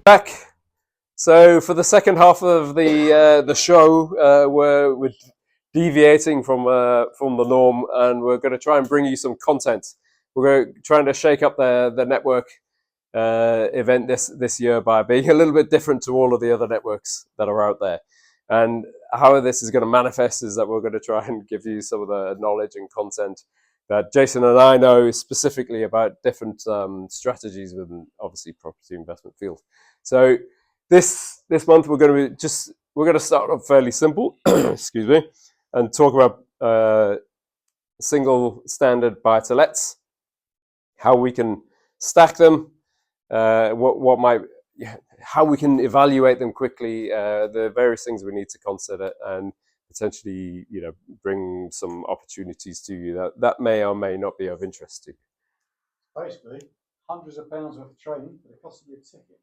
Back. So for the second half of the show, we're deviating from the norm, and we're going to try and bring you some content. We're trying to shake up the network event this year by being a little bit different to all of the other networks that are out there. And how this is going to manifest is that we're going to try and give you some of the knowledge and content that Jason and I know specifically about different strategies within, obviously, property investment field. So this month we're going to start off fairly simple, excuse me, and talk about single standard buy-to-lets, how we can stack them, how we can evaluate them quickly, the various things we need to consider, and potentially, bring some opportunities to you that may or may not be of interest to you. Basically, hundreds of pounds worth of training for the cost of your ticket.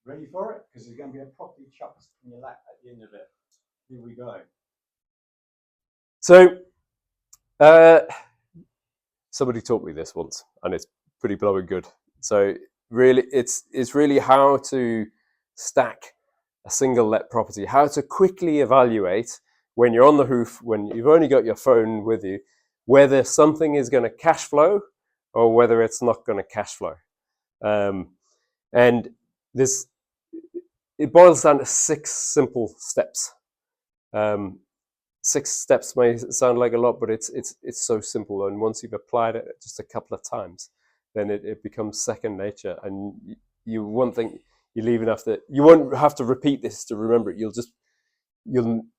Ready for it? Because there's going to be a property chucked in your lap at the end of it. Here we go. So, somebody taught me this once, and it's pretty blowing good. So, really, it's really how to stack a single let property, how to quickly evaluate when you're on the hoof, when you've only got your phone with you, whether something is going to cash flow or whether it's not going to cash flow. And it boils down to 6 simple steps. 6 steps may sound like a lot, but it's so simple. And once you've applied it just a couple of times, then it becomes second nature. And you won't think you're leaving after. You won't have to repeat this to remember it.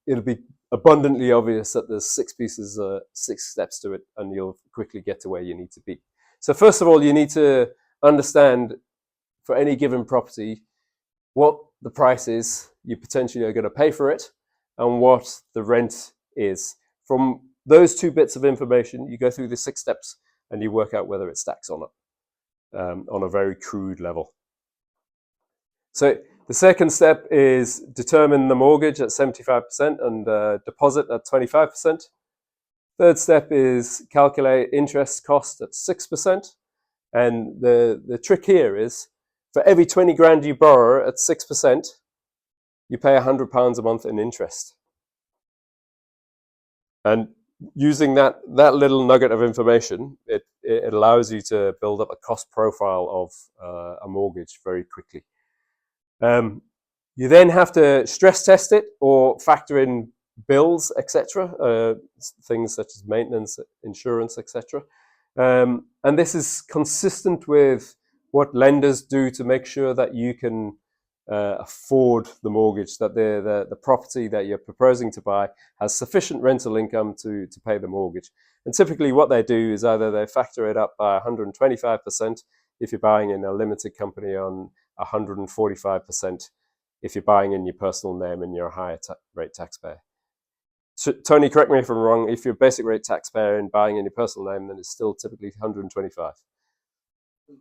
It'll be abundantly obvious that there's 6 pieces, 6 steps to it, and you'll quickly get to where you need to be. So first of all, you need to understand for any given property what the price is you potentially are going to pay for it, and what the rent is. From those 2 bits of information, you go through the 6 steps and you work out whether it stacks or not, on a very crude level. So the second step is determine the mortgage at 75% and deposit at 25%. Third step is calculate interest cost at 6%. And the trick here is, for every 20 grand you borrow at 6%, you pay £100 a month in interest. And using that little nugget of information, it allows you to build up a cost profile of a mortgage very quickly. You then have to stress test it or factor in bills, etc., things such as maintenance, insurance, etc. And this is consistent with what lenders do to make sure that you can afford the mortgage, that the property that you're proposing to buy has sufficient rental income to pay the mortgage. And typically what they do is either they factor it up by 125% if you're buying in a limited company, on 145% if you're buying in your personal name and you're a higher rate taxpayer. So, Tony, correct me if I'm wrong, if you're a basic rate taxpayer and buying in your personal name, then it's still typically 125. 90%.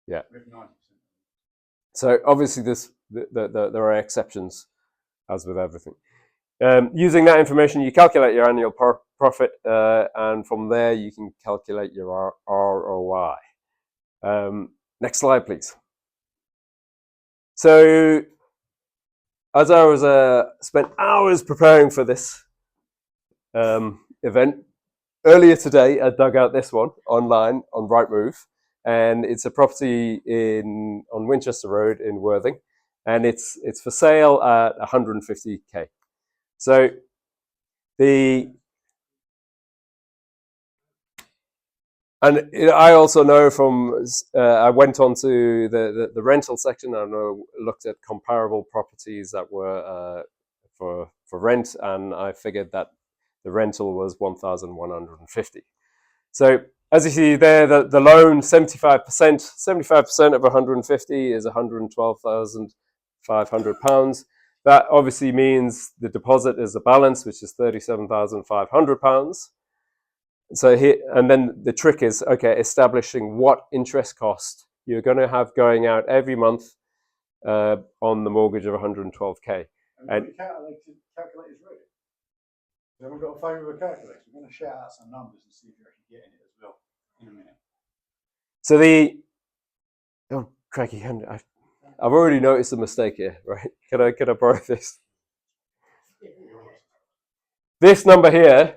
Yeah. 90%. So obviously there are exceptions, as with everything. Using that information, you calculate your annual profit, and from there you can calculate your ROI. Next slide, please. So, as I was spent hours preparing for this event, earlier today I dug out this one online on Rightmove, and it's a property on Winchester Road in Worthing, and it's for sale at 150k. So I also know from I went on to the rental section and looked at comparable properties that were for rent, and I figured that the rental was 1,150. So as you see there, the loan 75% of 150 is £112,500. That obviously means the deposit is the balance, which is £37,500. So here, and then the trick is, establishing what interest cost you're going to have going out every month on the mortgage of 112k. And the calculator's ready. We haven't got a phone with a calculator. We're going to shout out some numbers and see if you're actually getting it as well in a minute. So crikey, I've already noticed a mistake here, right? Can I borrow this? This number here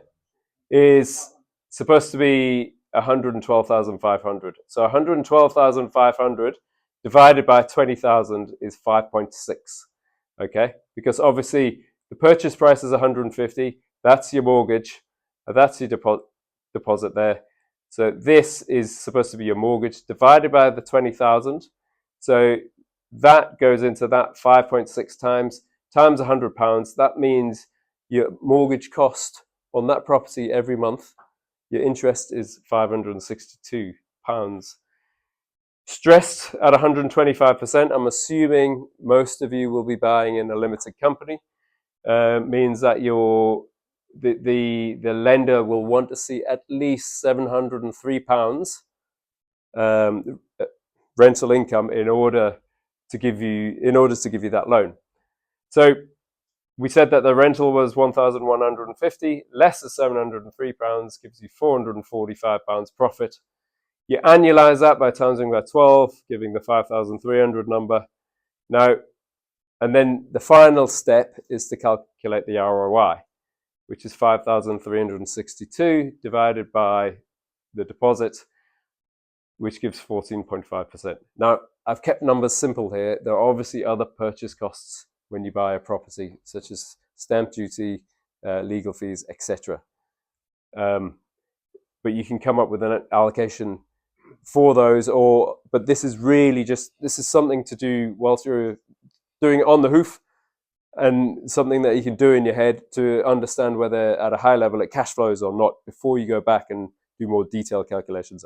is supposed to be 112,500. So 112,500 divided by 20,000 is 5.6. Okay, because obviously the purchase price is 150. That's your mortgage. That's your deposit there. So this is supposed to be your mortgage divided by the 20,000. So that goes into that 5.6 times £100. That means your mortgage cost on that property every month, your interest is £562. Stressed at 125%, I'm assuming most of you will be buying in a limited company. Means that the lender will want to see at least £703 rental income in order to give you that loan. So we said that the rental was £1,150 less the £703 gives you £445 profit. You annualize that by timesing by 12, giving the 5,300 number. Now, and then the final step is to calculate the ROI, which is 5,362 divided by the deposit, which gives 14.5%. Now, I've kept numbers simple here. There are obviously other purchase costs when you buy a property, such as stamp duty, legal fees, etc. But you can come up with an allocation for those, but this is really this is something to do whilst you're doing it on the hoof, and something that you can do in your head to understand whether at a high level it cash flows or not before you go back and do more detailed calculations.